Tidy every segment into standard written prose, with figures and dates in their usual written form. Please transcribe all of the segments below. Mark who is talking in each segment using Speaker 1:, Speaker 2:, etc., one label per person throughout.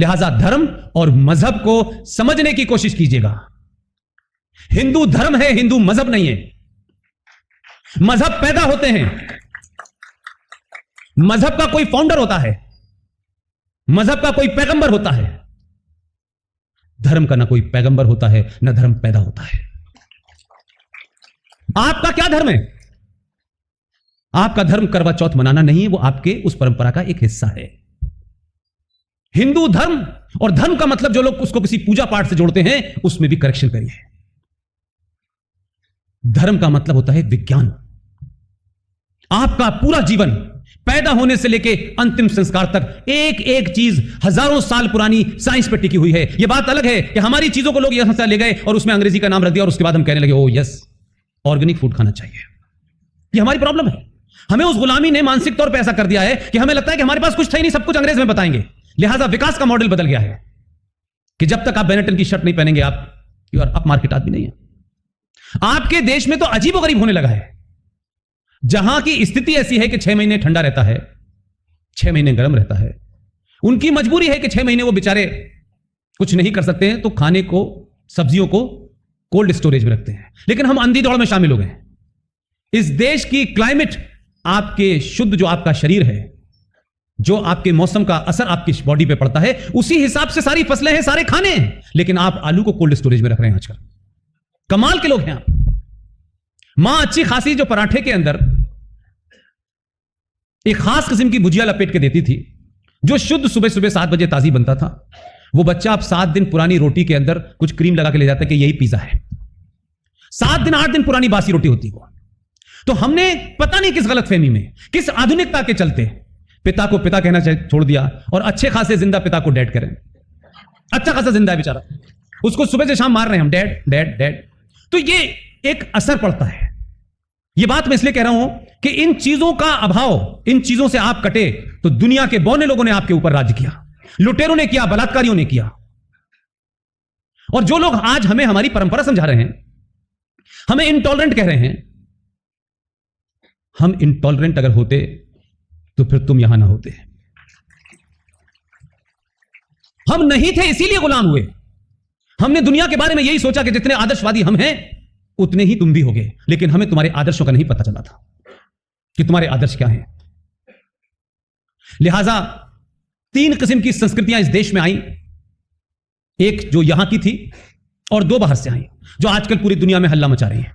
Speaker 1: लिहाजा धर्म और मजहब को समझने की कोशिश कीजिएगा। हिंदू धर्म है, हिंदू मजहब नहीं है। मजहब पैदा होते हैं, मजहब का कोई फाउंडर होता है, मजहब का कोई पैगंबर होता है। धर्म का ना कोई पैगंबर होता है, ना धर्म पैदा होता है। आपका क्या धर्म है? आपका धर्म करवा चौथ मनाना नहीं है, वो आपके उस परंपरा का एक हिस्सा है। हिंदू धर्म और धर्म का मतलब जो लोग उसको किसी पूजा पाठ से जोड़ते हैं, उसमें भी करेक्शन करिए। धर्म का मतलब होता है विज्ञान। आपका पूरा जीवन पैदा होने से लेके अंतिम संस्कार तक एक एक चीज हजारों साल पुरानी साइंस पे टिकी हुई है। यह बात अलग है कि हमारी चीजों को लोग यहां से ले गए और उसमें अंग्रेजी का नाम रख दिया और उसके बाद हम कहने लगे ओ यस ऑर्गेनिक फूड खाना चाहिए। यह हमारी प्रॉब्लम है। हमें उस गुलामी ने मानसिक तौर पर ऐसा कर दिया है कि हमें लगता है कि हमारे पास कुछ था ही नहीं, सब कुछ अंग्रेज में बताएंगे। लिहाजा विकास का मॉडल बदल गया है कि जब तक आप बेनेटन की शर्ट नहीं पहनेंगे आप यू आर अप मार्केट आदमी नहीं है। आपके देश में तो अजीबोगरीब होने लगा है, जहां की स्थिति ऐसी है कि 6 महीने ठंडा रहता है, 6 महीने गर्म रहता है। उनकी मजबूरी है कि 6 महीने वो बेचारे कुछ नहीं कर सकते हैं, तो खाने को, सब्जियों को कोल्ड स्टोरेज में रखते हैं। लेकिन हम अंधी दौड़ में शामिल हो गए। इस देश की क्लाइमेट, आपके शुद्ध जो आपका शरीर है, जो आपके मौसम का असर आपकी बॉडी पे पड़ता है, उसी हिसाब से सारी फसलें हैं, सारे खाने हैं। लेकिन आप आलू को कोल्ड स्टोरेज में रख रहे हैं आजकल। कमाल के लोग हैं आप। मां अच्छी खासी जो पराठे के अंदर एक खास किस्म की भुजिया लपेट के देती थी, जो शुद्ध सुबह सुबह 7 बजे ताजी बनता था, वो बच्चा आप 7 दिन पुरानी रोटी के अंदर कुछ क्रीम लगा के ले जाता है कि यही पिज्जा है। 7 दिन 8 दिन पुरानी बासी रोटी होती वो। तो हमने पता नहीं किस गलतफहमी में, किस आधुनिकता के चलते पिता को पिता कहना छोड़ दिया और अच्छे खासे जिंदा पिता को डैड करें। अच्छा खासा जिंदा है बेचारा, उसको सुबह से शाम मार रहे हैं हम, डैड डैड डैड। तो ये एक असर पड़ता है। ये बात मैं इसलिए कह रहा हूं कि इन चीजों का अभाव, इन चीजों से आप कटे तो दुनिया के बौने लोगों ने आपके ऊपर राज किया, लुटेरों ने किया, बलात्कारियों ने किया। और जो लोग आज हमें हमारी परंपरा समझा रहे हैं, हमें इंटॉलरेंट कह रहे हैं, हम इंटॉलरेंट अगर होते तो फिर तुम यहां ना होते। हम नहीं थे इसीलिए गुलाम हुए। हमने दुनिया के बारे में यही सोचा कि जितने आदर्शवादी हम हैं उतने ही तुम भी होगे। लेकिन हमें तुम्हारे आदर्शों का नहीं पता चला था कि तुम्हारे आदर्श क्या हैं। लिहाजा 3 किस्म की संस्कृतियां इस देश में आई, एक जो यहां की थी और 2 बाहर से आई, जो आजकल पूरी दुनिया में हल्ला मचा रही है।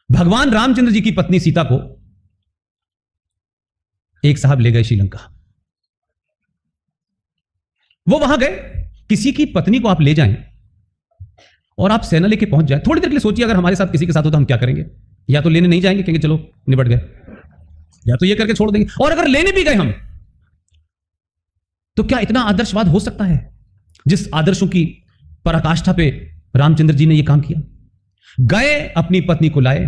Speaker 1: भगवान रामचंद्र जी की पत्नी सीता को एक साहब ले गए श्रीलंका। वो वहां गए, किसी की पत्नी को आप ले जाएं और आप सेना लेके पहुंच जाए, थोड़ी देर के लिए सोचिए अगर हमारे साथ किसी के साथ हो तो हम क्या करेंगे। या तो लेने नहीं जाएंगे, कहेंगे चलो निपट गए, या तो ये करके छोड़ देंगे। और अगर लेने भी गए हम, तो क्या इतना आदर्शवाद हो सकता है जिस आदर्शों की पराकाष्ठा पे रामचंद्र जी ने यह काम किया? गए, अपनी पत्नी को लाए,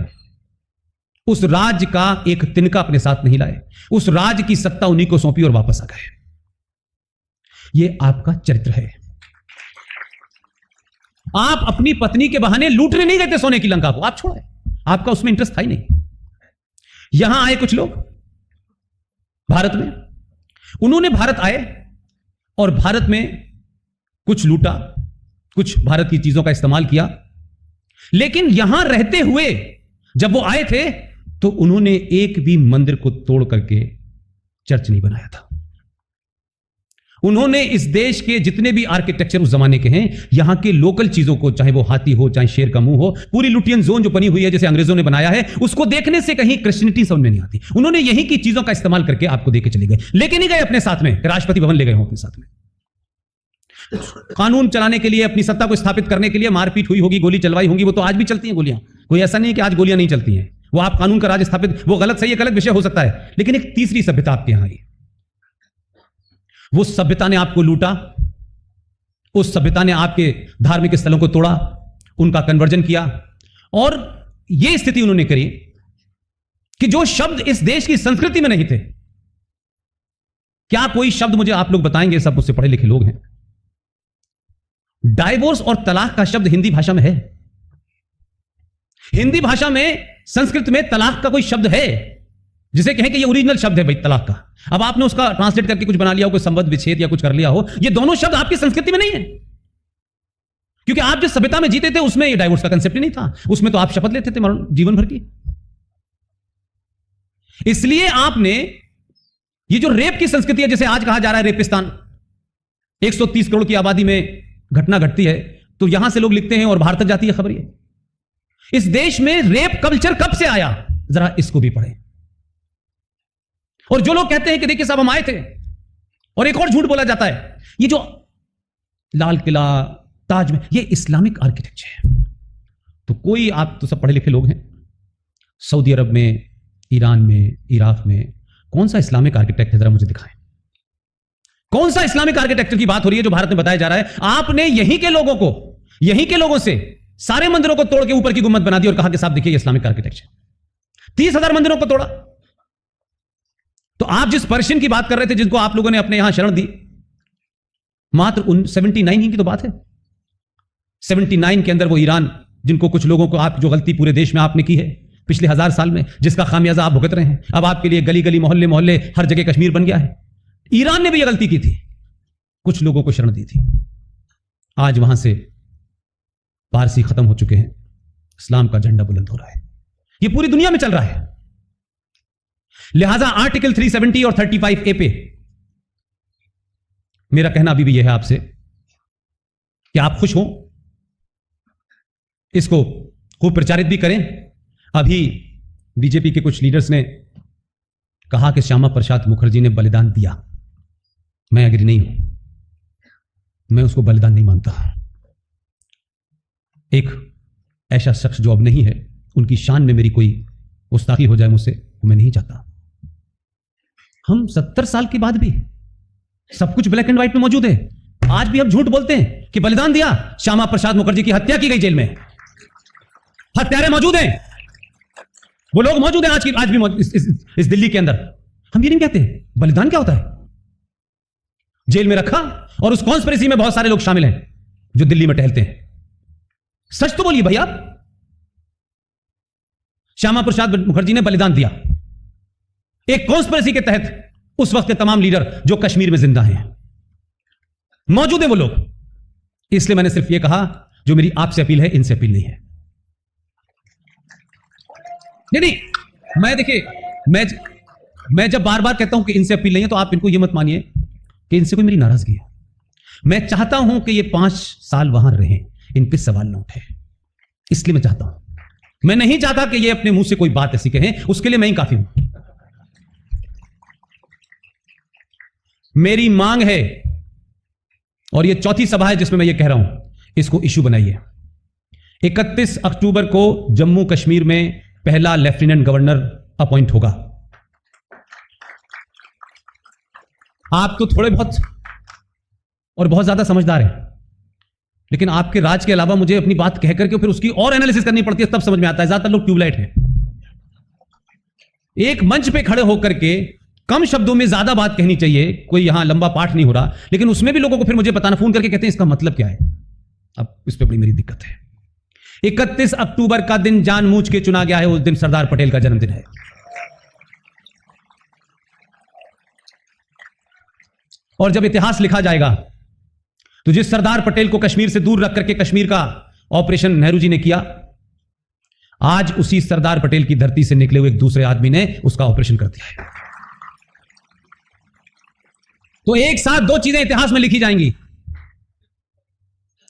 Speaker 1: उस राज्य का एक तिनका अपने साथ नहीं लाए, उस राज्य की सत्ता उन्हीं को सौंपी और वापस आ गए। यह आपका चरित्र है। आप अपनी पत्नी के बहाने लूटने नहीं गए थे सोने की लंका को, आप छोड़े, आपका उसमें इंटरेस्ट था ही नहीं। यहां आए कुछ लोग भारत में, उन्होंने भारत आए और भारत में कुछ लूटा, कुछ भारत की चीजों का इस्तेमाल किया। लेकिन यहां रहते हुए जब वो आए थे तो उन्होंने एक भी मंदिर को तोड़ करके चर्च नहीं बनाया था। उन्होंने इस देश के जितने भी आर्किटेक्चर उस जमाने के हैं, यहां के लोकल चीजों को, चाहे वो हाथी हो, चाहे शेर का मुंह हो, पूरी लुटियन जोन जो बनी हुई है जैसे अंग्रेजों ने बनाया है, उसको देखने से कहीं क्रिश्चियनिटी समझ में नहीं आती। उन्होंने यही की चीजों का इस्तेमाल करके आपको देके चले गए। लेके नहीं गए अपने साथ में, राष्ट्रपति भवन ले गए हो अपने साथ में। कानून चलाने के लिए, अपनी सत्ता को स्थापित करने के लिए मारपीट हुई होगी, गोली चलवाई होगी, वो तो आज भी चलती हैं गोलियां। कोई ऐसा नहीं है कि आज गोलियां नहीं चलती हैं। वो आप कानून का राज स्थापित, वो गलत सही एक अलग विषय हो सकता है। लेकिन एक तीसरी सभ्यता आपके यहां आई, वो सभ्यता ने आपको लूटा, उस सभ्यता ने आपके धार्मिक स्थलों को तोड़ा, उनका कन्वर्जन किया। और यह स्थिति उन्होंने करी कि जो शब्द इस देश की संस्कृति में नहीं थे, क्या कोई शब्द मुझे आप लोग बताएंगे, सब मुझसे पढ़े लिखे लोग हैं, डाइवोर्स और तलाक का शब्द हिंदी भाषा में है? हिंदी भाषा में, संस्कृत में तलाक का कोई शब्द है? जिसे कहें कि ये ओरिजिनल शब्द है भाई तलाक का। अब आपने उसका ट्रांसलेट करके कुछ बना लिया हो, कोई संबंध विच्छेद या कुछ कर लिया हो, ये दोनों शब्द आपकी संस्कृति में नहीं है, क्योंकि आप जिस सभ्यता में जीते थे उसमें ये डाइवोर्स का कंसेप्ट ही नहीं था। उसमें तो आप शपथ लेते थे जीवन भर की। इसलिए आपने ये जो रेप की संस्कृति है, जिसे आज कहा जा रहा है रेपिस्तान, 130 करोड़ की आबादी में घटना घटती है, तो यहां से लोग लिखते हैं और बाहर तक जाती है खबर। ये इस देश में रेप कल्चर कब से आया, जरा इसको भी पढ़ें। और जो लोग कहते हैं कि देखिए साहब हम आए थे, और एक और झूठ बोला जाता है, ये जो लाल किला, ताजमहल, ये इस्लामिक आर्किटेक्चर है। तो कोई, आप तो सब पढ़े लिखे लोग हैं, सऊदी अरब में, ईरान में, इराक में कौन सा इस्लामिक आर्किटेक्ट है, जरा मुझे दिखाएं। कौन सा इस्लामिक आर्किटेक्चर की बात हो रही है जो भारत में बताया जा रहा है? आपने यहीं के लोगों को, यहीं के लोगों से सारे मंदिरों को तोड़ के ऊपर की गुम्बद बना दी और कहा कि साहब देखिए इस्लामिक आर्किटेक्चर। 30,000 मंदिरों को तोड़ा। तो आप जिस पर्शियन की बात कर रहे थे, जिनको आप लोगों ने अपने यहां शरण दी, मात्र 79 ही की तो बात है। 79 के अंदर वो ईरान, जिनको कुछ लोगों को आप, जो गलती पूरे देश में आपने की है पिछले 1000 साल में, जिसका खामियाजा आप भुगत रहे हैं, अब आपके लिए गली गली, मोहल्ले मोहल्ले, हर जगह कश्मीर बन गया है। ईरान ने भी यह गलती की थी, कुछ लोगों को शरण दी थी। आज वहां से पारसी खत्म हो चुके हैं, इस्लाम का झंडा बुलंद हो रहा है। यह पूरी दुनिया में चल रहा है। लिहाजा आर्टिकल 370 और 35A पे मेरा कहना अभी भी यह है आपसे कि आप खुश हो, इसको खूब प्रचारित भी करें। अभी बीजेपी के कुछ लीडर्स ने कहा कि श्यामा प्रसाद मुखर्जी ने बलिदान दिया। मैं एग्री नहीं हूं, मैं उसको बलिदान नहीं मानता। एक ऐसा शख्स जो अब नहीं है, उनकी शान में मेरी कोई गुस्ताखी हो जाए मुझसे, वो मैं नहीं चाहता। हम 70 साल के बाद भी सब कुछ ब्लैक एंड व्हाइट में मौजूद है। आज भी हम झूठ बोलते हैं कि बलिदान दिया, श्यामा प्रसाद मुखर्जी की हत्या की गई, जेल में हत्यारे मौजूद हैं, वो लोग मौजूद हैं आज भी इस दिल्ली के अंदर। हम ये नहीं कहते बलिदान क्या होता है। जेल में रखा, और उस कॉन्स्पिरेसी में बहुत सारे लोग शामिल हैं जो दिल्ली में टहलते हैं। सच तो बोलिए भैया, श्यामा प्रसाद मुखर्जी ने बलिदान दिया एक कॉन्स्पिरेसी के तहत। उस वक्त के तमाम लीडर जो कश्मीर में जिंदा हैं, मौजूद हैं वो लोग। इसलिए मैंने सिर्फ ये कहा, जो मेरी आपसे अपील है, इनसे अपील नहीं है। नहीं, मैं देखिए, मैं जब बार बार कहता हूं कि इनसे अपील नहीं है, तो आप इनको ये मत मानिए कि इनसे कोई मेरी नाराजगी है। मैं चाहता हूं कि ये 5 साल वहां रहें, इन पे सवाल न उठे, इसलिए मैं चाहता हूं। मैं नहीं चाहता कि ये अपने मुंह से कोई बात ऐसी कहें, उसके लिए मैं ही काफी हूं। मेरी मांग है, और ये चौथी सभा है जिसमें मैं ये कह रहा हूं, इसको इशू बनाइए। 31 अक्टूबर को जम्मू कश्मीर में पहला लेफ्टिनेंट गवर्नर अपॉइंट होगा। आप तो थोड़े बहुत और बहुत ज्यादा समझदार हैं, लेकिन आपके राज के अलावा मुझे अपनी बात कह करके फिर उसकी और एनालिसिस करनी पड़ती है, तब समझ में आता है। ज्यादातर लोग ट्यूबलाइट हैं। एक मंच पे खड़े होकर के कम शब्दों में ज्यादा बात कहनी चाहिए। कोई यहां लंबा पाठ नहीं हो रहा, लेकिन उसमें भी लोगों को फिर मुझे बताना, फोन करके कहते हैं इसका मतलब क्या है। अब इस पर बड़ी मेरी दिक्कत है। 31 अक्टूबर का दिन जानबूझ के चुना गया है। उस दिन सरदार पटेल का जन्मदिन है। और जब इतिहास लिखा जाएगा, तो जिस सरदार पटेल को कश्मीर से दूर रख करके कश्मीर का ऑपरेशन नेहरू जी ने किया, आज उसी सरदार पटेल की धरती से निकले हुए एक दूसरे आदमी ने उसका ऑपरेशन कर दिया है। तो एक साथ 2 चीजें इतिहास में लिखी जाएंगी।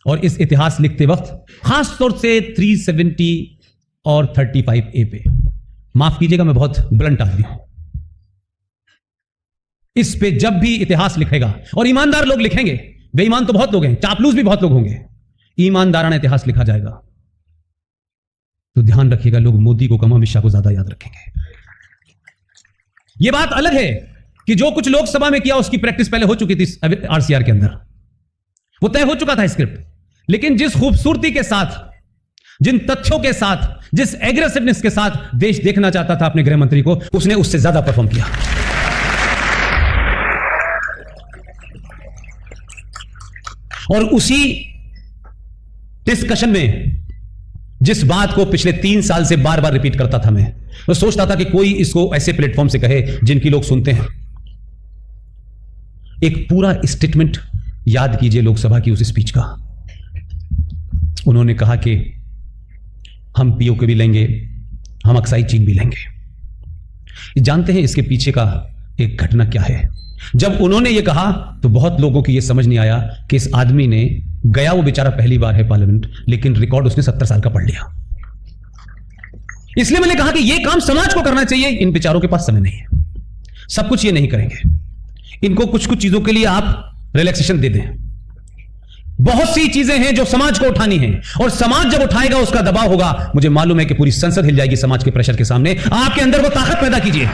Speaker 1: और इस इतिहास लिखते वक्त खास तौर से 370 और 35A पे, माफ कीजिएगा मैं बहुत ब्लंट आदमी हूं, इस पे जब भी इतिहास लिखेगा, और ईमानदार लोग लिखेंगे, बेईमान तो बहुत लोग हैं, चापलूस भी बहुत लोग होंगे, ईमानदाराना इतिहास लिखा जाएगा, तो ध्यान रखिएगा लोग मोदी को कम, अमित शाह को ज्यादा याद रखेंगे। यह बात अलग है कि जो कुछ लोकसभा में किया उसकी प्रैक्टिस पहले हो चुकी थी RCR के अंदर, वो तय हो चुका था स्क्रिप्ट। लेकिन जिस खूबसूरती के साथ, जिन तथ्यों के साथ, जिस एग्रेसिवनेस के साथ देश देखना चाहता था अपने गृह मंत्री को, उसने उससे ज्यादा परफॉर्म किया। और उसी डिस्कशन में जिस बात को पिछले 3 साल से बार बार रिपीट करता था मैं सोचता था कि कोई इसको ऐसे प्लेटफॉर्म से कहे जिनकी लोग सुनते हैं। एक पूरा स्टेटमेंट याद कीजिए लोकसभा की उस स्पीच का। उन्होंने कहा कि हम पीओके भी लेंगे, हम अक्साई चीन भी लेंगे। जानते हैं इसके पीछे का एक घटना क्या है? जब उन्होंने यह कहा तो बहुत लोगों को यह समझ नहीं आया कि इस आदमी ने, गया वो बेचारा पहली बार है पार्लियामेंट, लेकिन रिकॉर्ड उसने 70 साल का पढ़ लिया। इसलिए मैंने कहा कि यह काम समाज को करना चाहिए, इन बेचारों के पास समय नहीं है, सब कुछ ये नहीं करेंगे। इनको कुछ कुछ चीजों के लिए आप रिलैक्सेशन दे दें। बहुत सी चीजें हैं जो समाज को उठानी है, और समाज जब उठाएगा उसका दबाव होगा। मुझे मालूम है कि पूरी संसद हिल जाएगी समाज के प्रेशर के सामने। आपके अंदर वो ताकत पैदा कीजिए।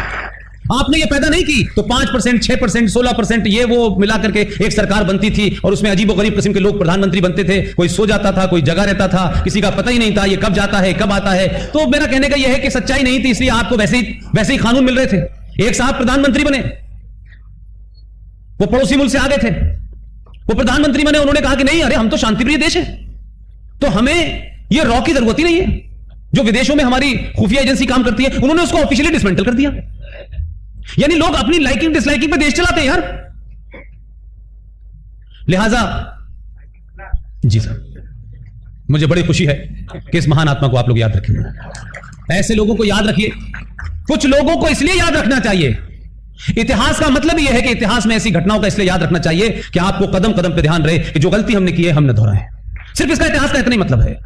Speaker 1: आपने ये पैदा नहीं की तो 5%, 6%, 16% ये वो मिला करके एक सरकार बनती थी, और उसमें अजीबोगरीब किस्म के लोग प्रधानमंत्री बनते थे। कोई सो जाता था, कोई जगा रहता था, किसी का पता ही नहीं था ये कब जाता है कब आता है। तो मेरा कहने का यह है कि सच्चाई नहीं थी, इसलिए आपको वैसे ही कानून मिल रहे थे। एक साहब प्रधानमंत्री बने, वो पड़ोसी मुल्क से आ गए थे, वो प्रधानमंत्री बने, उन्होंने कहा कि नहीं, अरे हम तो शांतिप्रिय देश है, तो हमें यह रॉ की जरूरत ही नहीं है जो विदेशों में हमारी खुफिया एजेंसी काम करती है। उन्होंने उसको ऑफिशियली डिसमेंटल कर दिया। यानी लोग अपनी लाइकिंग डिसलाइकिंग पे देश चलाते हैं यार। लिहाजा जी सर, मुझे बड़ी खुशी है कि इस महान आत्मा को आप लोग याद रखेंगे। ऐसे लोगों को याद रखिए। कुछ लोगों को इसलिए याद रखना चाहिए, इतिहास का मतलब यह है कि इतिहास में ऐसी घटनाओं का इसलिए याद रखना चाहिए कि आपको कदम कदम पे ध्यान रहे कि जो गलती हमने की है हम न दोहराएं। सिर्फ इसका इतिहास का इतना ही मतलब है।